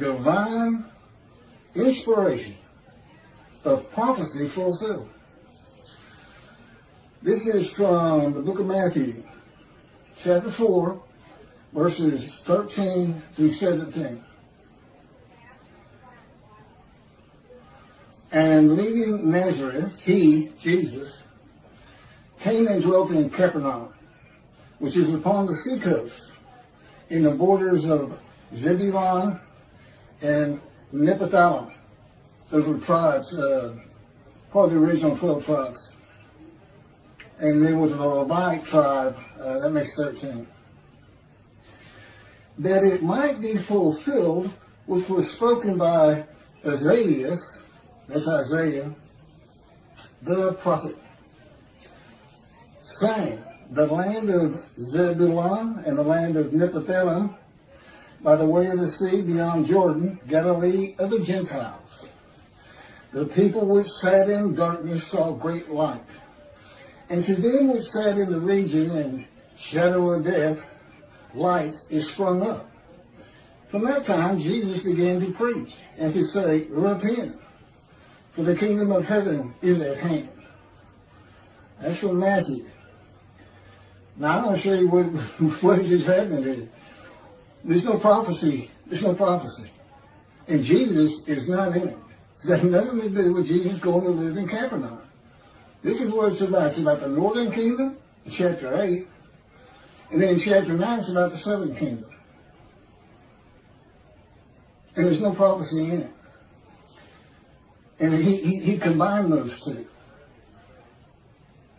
divine inspiration of prophecy fulfilled. This is from the book of Matthew, chapter 4, verses 13 through 17. And leaving Nazareth, he, Jesus, came and dwelt in Capernaum, which is upon the seacoast, in the borders of Zebulun and Nephthalim. Those were tribes, part of the original 12 tribes. And there was a Levite tribe, that makes 13. That it might be fulfilled, which was spoken by Isaiah, that's Isaiah, the prophet, saying, the land of Zebulun and the land of Nephthalim, by the way of the sea beyond Jordan, Galilee of the Gentiles. The people which sat in darkness saw great light. And to them which sat in the region and shadow of death, light is sprung up. From that time, Jesus began to preach and to say, repent, for the kingdom of heaven is at hand. That's from Matthew. Now, I'm going to show you what is happening here. There's no prophecy. There's no prophecy. And Jesus is not in it. It's got nothing to do with Jesus going to live in Capernaum. This is what it's about. It's about the northern kingdom, in chapter 8. And then in chapter 9, it's about the southern kingdom. And there's no prophecy in it. And he combined those two.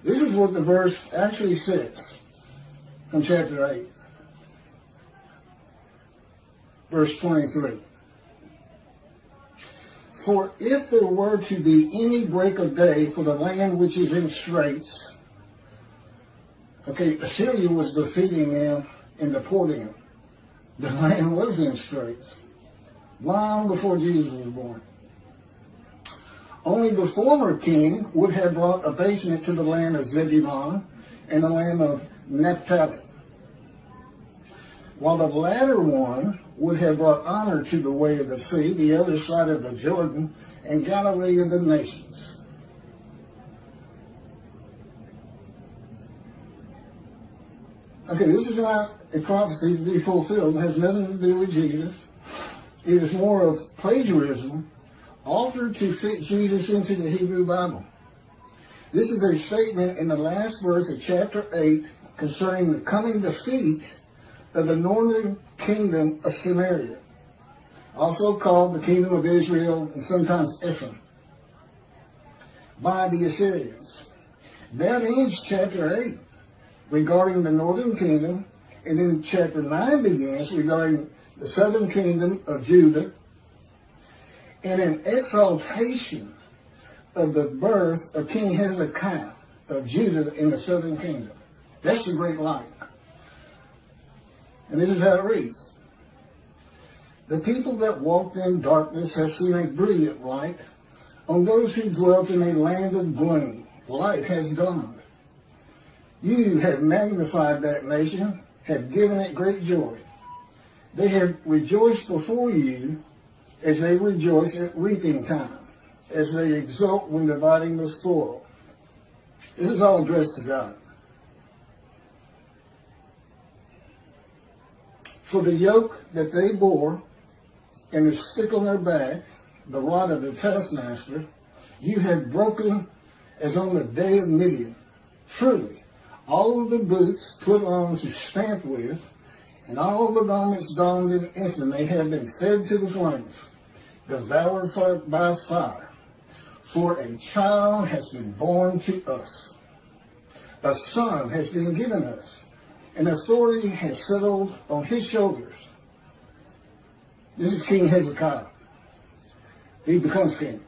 This is what the verse actually says from chapter 8. Verse 23. For if there were to be any break of day for the land which is in straits, okay, Assyria was defeating them and deporting them. The land was in straits long before Jesus was born. Only the former king would have brought abasement to the land of Zebulun and the land of Naphtali, while the latter one would have brought honor to the way of the sea, the other side of the Jordan, and Galilee of the nations. Okay, this is not a prophecy to be fulfilled. It has nothing to do with Jesus. It is more of plagiarism altered to fit Jesus into the Hebrew Bible. This is a statement in the last verse of chapter 8 concerning the coming defeat of the northern kingdom of Samaria, also called the kingdom of Israel and sometimes Ephraim, by the Assyrians. That ends chapter 8 regarding the northern kingdom, and then chapter 9 begins regarding the southern kingdom of Judah, and an exaltation of the birth of King Hezekiah of Judah in the southern kingdom. That's the great light. And this is how it reads. The people that walked in darkness have seen a brilliant light. On those who dwelt in a land of gloom, light has dawned. You have magnified that nation, have given it great joy. They have rejoiced before you as they rejoice at reaping time, as they exult when dividing the spoil. This is all addressed to God. For the yoke that they bore and the stick on their back, the rod of the taskmaster, you have broken as on the day of Midian. Truly, all of the boots put on to stamp with, and all the garments donned in infamy have been fed to the flames, devoured by fire. For a child has been born to us, a son has been given us, and authority has settled on his shoulders. This is King Hezekiah. He becomes king.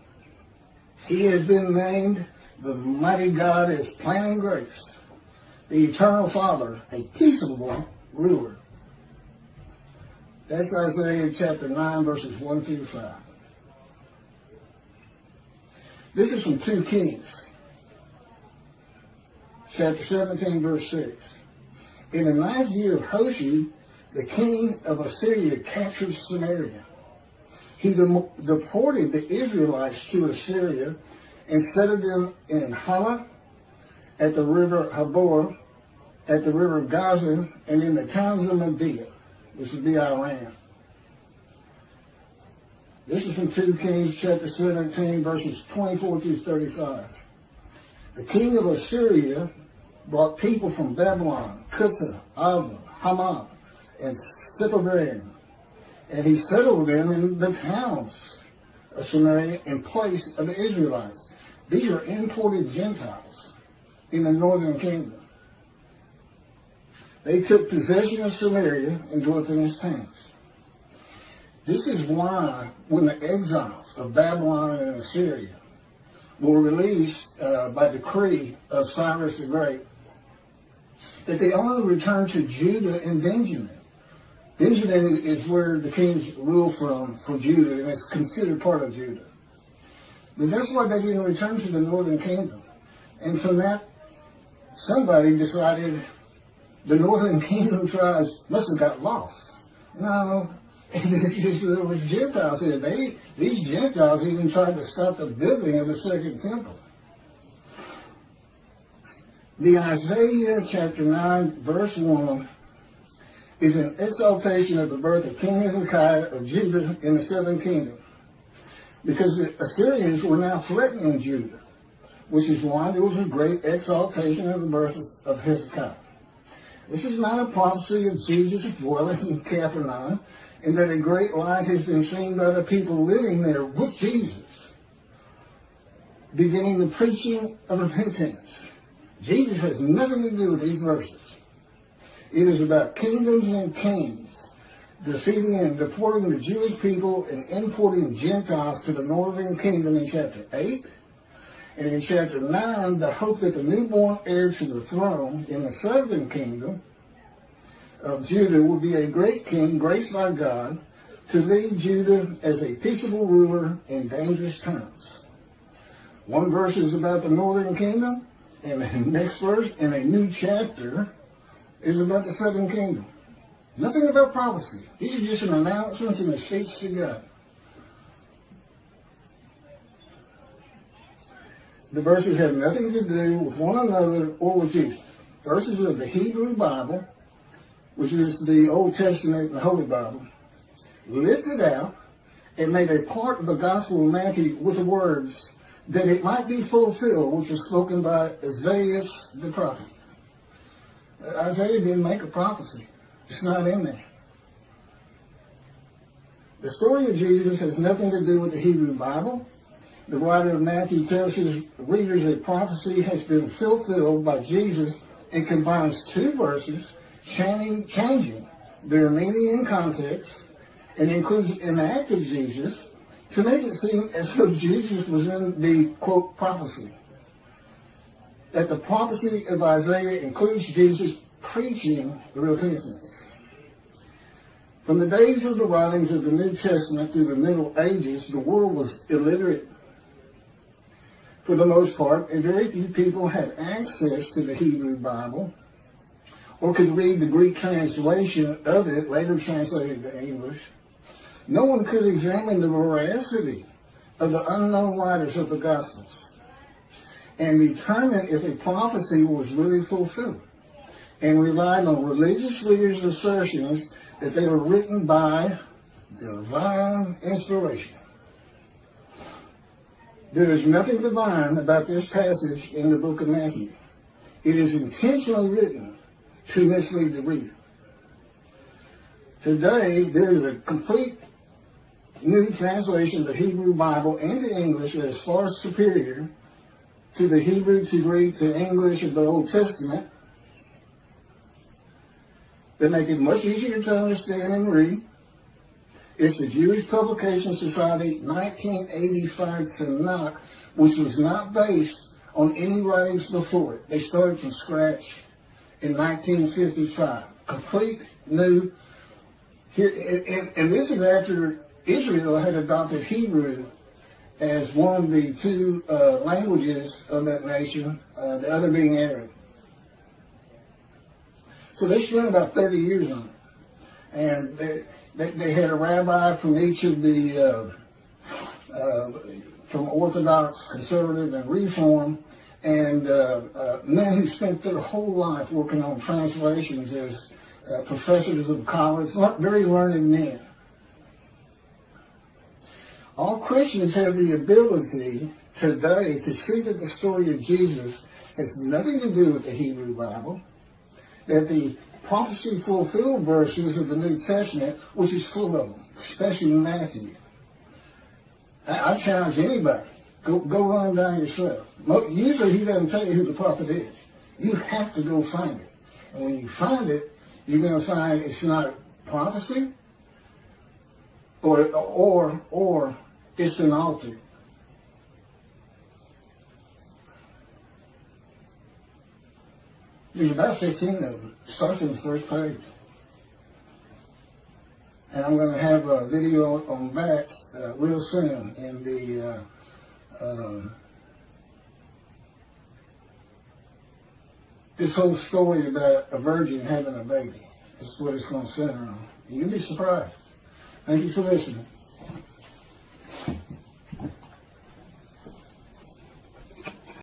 He has been named the mighty God is planning grace, the eternal Father, a peaceable ruler. That's Isaiah chapter 9, verses 1 through 5. This is from 2 Kings, chapter 17, verse 6. In the 9th year of Hoshea, the king of Assyria captured Samaria. He deported the Israelites to Assyria and settled them in Hala, at the river Habor, at the river Gaza, and in the towns of Medea, which would be Iran. This is from 2 Kings chapter 17, verses 24 through 35. The king of Assyria brought people from Babylon, Cutha, Ava, Hamath, and Sepharvaim, and he settled them in the towns of Samaria in place of the Israelites. These are imported Gentiles in the northern kingdom. They took possession of Samaria and dwelt in its towns. This is why when the exiles of Babylon and Assyria were released by decree of Cyrus the Great, that they only returned to Judah and Benjamin. Benjamin is where the kings rule from for Judah, and it's considered part of Judah. But that's why they didn't return to the northern kingdom. And from that, somebody decided the northern kingdom tribes must have got lost. No, there was Gentiles here. These Gentiles even tried to stop the building of the second temple. The Isaiah chapter 9, verse 1 is an exaltation of the birth of King Hezekiah of Judah in the southern kingdom, because the Assyrians were now threatening Judah, which is why there was a great exaltation of the birth of Hezekiah. This is not a prophecy of Jesus dwelling in Capernaum, and that a great light has been seen by the people living there with Jesus, beginning the preaching of repentance. Jesus has nothing to do with these verses. It is about kingdoms and kings defeating and deporting the Jewish people and importing Gentiles to the northern kingdom in chapter 8. And in chapter 9, the hope that the newborn heir to the throne in the southern kingdom of Judah will be a great king, graced by God, to lead Judah as a peaceable ruler in dangerous times. One verse is about the northern kingdom, and the next verse in a new chapter is about the southern kingdom. Nothing about prophecy. These are just an announcements and a speech to God. The verses have nothing to do with one another or with Jesus. Verses of the Hebrew Bible, which is the Old Testament and the Holy Bible, lifted out and made a part of the Gospel of Matthew with the words that it might be fulfilled, which was spoken by Isaiah the prophet. Isaiah didn't make a prophecy. It's not in there. The story of Jesus has nothing to do with the Hebrew Bible. The writer of Matthew tells his readers that prophecy has been fulfilled by Jesus and combines two verses, changing their meaning and context, and includes an act of Jesus to make it seem as though Jesus was in the, quote, prophecy. That the prophecy of Isaiah includes Jesus preaching repentance. From the days of the writings of the New Testament through the Middle Ages, the world was illiterate for the most part, and very few people had access to the Hebrew Bible or could read the Greek translation of it, later translated to English. No one could examine the veracity of the unknown writers of the Gospels and determine if a prophecy was really fulfilled, and relied on religious leaders' assertions that they were written by divine inspiration. There is nothing divine about this passage in the book of Matthew. It is intentionally written to mislead the reader. Today, there is a complete new translation of the Hebrew Bible into English that is far superior to the Hebrew to Greek to English of the Old Testament. They make it much easier to understand and read. It's the Jewish Publication Society 1985 Tanakh, which was not based on any writings before it. They started from scratch in 1955. Complete new. Here, and this is after Israel had adopted Hebrew as one of the two languages of that nation, the other being Arab. So they spent about 30 years on it. And they had a rabbi from each of the, from Orthodox, Conservative, and Reform, and men who spent their whole life working on translations as professors of college, not very learned men. All Christians have the ability today to see that the story of Jesus has nothing to do with the Hebrew Bible, that the prophecy fulfilled verses of the New Testament, which is full of them, especially Matthew. I challenge anybody, go run them down yourself. Usually he doesn't tell you who the prophet is. You have to go find it. And when you find it, you're going to find it's not prophecy, or it's been altered. There's about 15 of them. It starts in the first page. And I'm going to have a video on that real soon in the this whole story about a virgin having a baby. This is what it's going to center on. You'll be surprised. Thank you for listening.